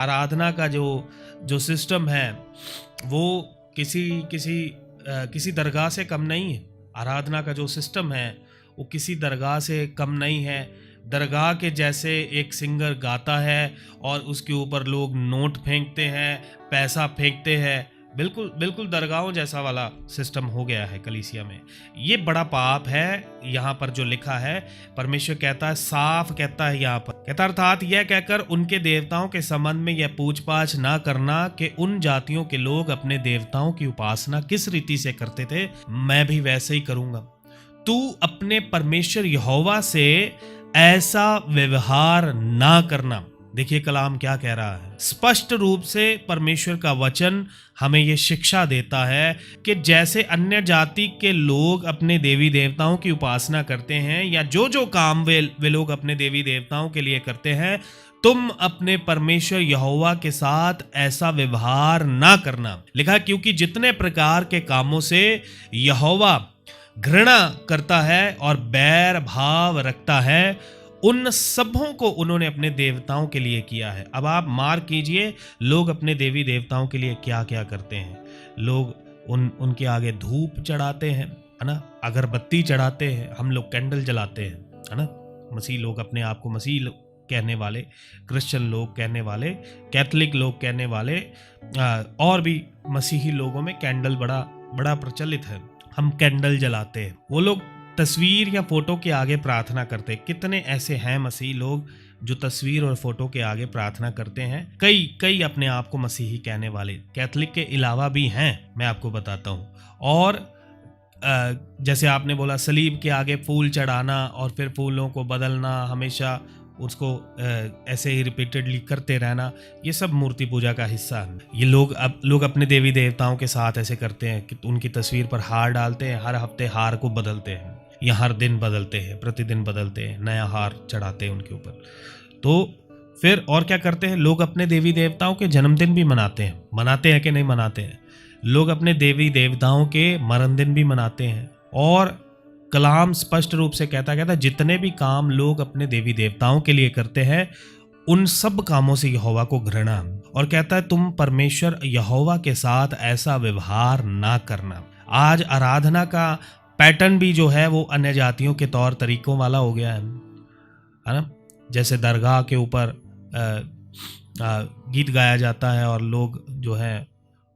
आराधना का जो सिस्टम है वो किसी दरगाह से कम नहीं है। आराधना का जो सिस्टम है वो किसी दरगाह से कम नहीं है। दरगाह के जैसे एक सिंगर गाता है और उसके ऊपर लोग नोट फेंकते हैं, पैसा फेंकते हैं, बिल्कुल दरगाहों जैसा वाला सिस्टम हो गया है कलीसिया में। ये बड़ा पाप है। यहाँ पर जो लिखा है, परमेश्वर कहता है, साफ कहता है यहाँ पर, कहता अर्थात यह कहकर उनके देवताओं के संबंध में यह पूछपाछ ना करना कि उन जातियों के लोग अपने देवताओं की उपासना किस रीति से करते थे, मैं भी वैसे ही करूंगा। तू अपने परमेश्वर यहोवा से ऐसा व्यवहार ना करना। देखिए कलाम क्या कह रहा है। स्पष्ट रूप से परमेश्वर का वचन हमें यह शिक्षा देता है कि जैसे अन्य जाति के लोग अपने देवी देवताओं की उपासना करते हैं या जो काम वे लोग अपने देवी देवताओं के लिए करते हैं, तुम अपने परमेश्वर यहोवा के साथ ऐसा व्यवहार ना करना। लिखा क्योंकि जितने प्रकार के कामों से यहोवा घृणा करता है और बैर भाव रखता है, उन सबों को उन्होंने अपने देवताओं के लिए किया है। अब आप मार्क कीजिए, लोग अपने देवी देवताओं के लिए क्या क्या करते हैं। लोग उनके आगे धूप चढ़ाते हैं, है ना, अगरबत्ती चढ़ाते हैं, हम लोग कैंडल जलाते हैं, है ना। मसीह लोग अपने आप को मसीह कहने वाले, क्रिश्चियन लोग कहने वाले, कैथोलिक लोग कहने वाले, और भी मसीही लोगों में कैंडल बड़ा प्रचलित है। हम कैंडल जलाते हैं। वो लोग तस्वीर या फोटो के आगे प्रार्थना करते हैं। कितने ऐसे हैं मसीही लोग जो तस्वीर और फोटो के आगे प्रार्थना करते हैं। कई अपने आप को मसीही कहने वाले कैथोलिक के अलावा भी हैं, मैं आपको बताता हूँ। और जैसे आपने बोला, सलीब के आगे फूल चढ़ाना और फिर फूलों को बदलना, हमेशा उसको ऐसे ही रिपीटेडली करते रहना, ये सब मूर्ति पूजा का हिस्सा है। ये लोग अपने देवी देवताओं के साथ ऐसे करते हैं कि उनकी तस्वीर पर हार डालते हैं, हर हफ्ते हार को बदलते हैं या हर दिन बदलते हैं, प्रतिदिन बदलते हैं, नया हार चढ़ाते हैं उनके ऊपर। तो फिर और क्या करते हैं, लोग अपने देवी देवताओं के जन्मदिन भी मनाते हैं कि नहीं मनाते हैं। लोग अपने देवी देवताओं के मरण दिन भी मनाते हैं। और कलाम स्पष्ट रूप से कहता है जितने भी काम लोग अपने देवी देवताओं के लिए करते हैं, उन सब कामों से यहोवा को घृणा। और कहता है तुम परमेश्वर यहोवा के साथ ऐसा व्यवहार ना करना। आज आराधना का पैटर्न भी जो है वो अन्य जातियों के तौर तरीकों वाला हो गया है ना। जैसे दरगाह के ऊपर गीत गाया जाता है और लोग जो है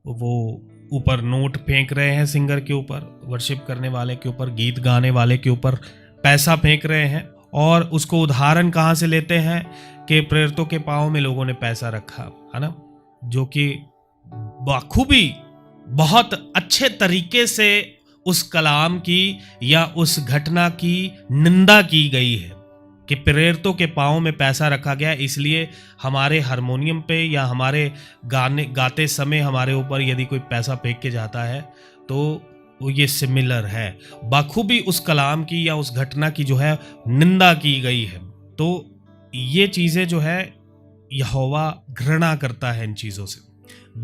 वो ऊपर नोट फेंक रहे हैं, सिंगर के ऊपर, वर्शिप करने वाले के ऊपर, गीत गाने वाले के ऊपर पैसा फेंक रहे हैं। और उसको उदाहरण कहाँ से लेते हैं कि प्रेरितों के पाँव में लोगों ने पैसा रखा, है ना, जो कि बखूबी बहुत अच्छे तरीके से उस कलाम की या उस घटना की निंदा की गई है कि प्रेरितों के पाँव में पैसा रखा गया, इसलिए हमारे हारमोनियम पे या हमारे गाते समय हमारे ऊपर यदि कोई पैसा फेंक के जाता है तो वो ये सिमिलर है। बखूबी उस कलाम की या उस घटना की जो है निंदा की गई है। तो ये चीज़ें जो है यहोवा घृणा करता है, इन चीज़ों से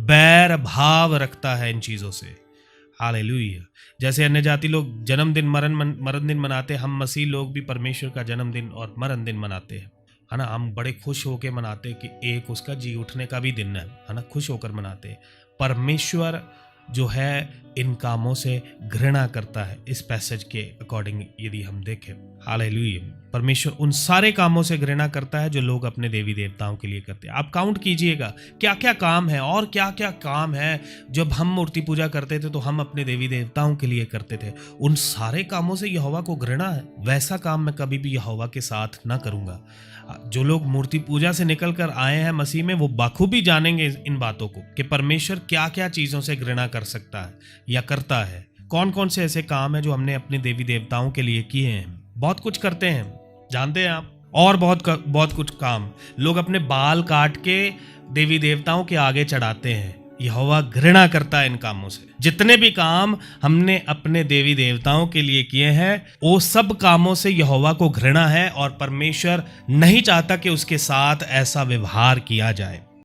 बैर भाव रखता है, इन चीज़ों से। हालेलुया। जैसे अन्य जाति लोग जन्मदिन मरण दिन मनाते, हम मसीह लोग भी परमेश्वर का जन्मदिन और मरण दिन मनाते हैं, है ना। हम बड़े खुश होकर मनाते हैं कि एक उसका जी उठने का भी दिन है ना, खुश होकर मनाते हैं। परमेश्वर जो है इन कामों से घृणा करता है, इस पैसेज के अकॉर्डिंग यदि हम देखें। हालेलुया। परमेश्वर उन सारे कामों से घृणा करता है जो लोग अपने देवी देवताओं के लिए करते हैं। आप काउंट कीजिएगा क्या क्या काम है और क्या क्या काम है। जब हम मूर्ति पूजा करते थे तो हम अपने देवी देवताओं के लिए करते थे, उन सारे कामों से यहोवा को घृणा है। वैसा काम मैं कभी भी यहोवा के साथ ना करूंगा। जो लोग मूर्ति पूजा से निकल कर आए हैं मसीह में, वो बखूबी जानेंगे इन बातों को कि परमेश्वर क्या क्या चीजों से घृणा कर सकता है या करता है। कौन कौन से ऐसे काम है जो हमने अपने देवी देवताओं के लिए किए हैं। बहुत कुछ करते हैं, जानते हैं आप। और बहुत कुछ काम लोग अपने बाल काट के देवी देवताओं के आगे चढ़ाते हैं। यहोवा घृणा करता है इन कामों से। जितने भी काम हमने अपने देवी देवताओं के लिए किए हैं, वो सब कामों से यहोवा को घृणा है और परमेश्वर नहीं चाहता कि उसके साथ ऐसा व्यवहार किया जाए।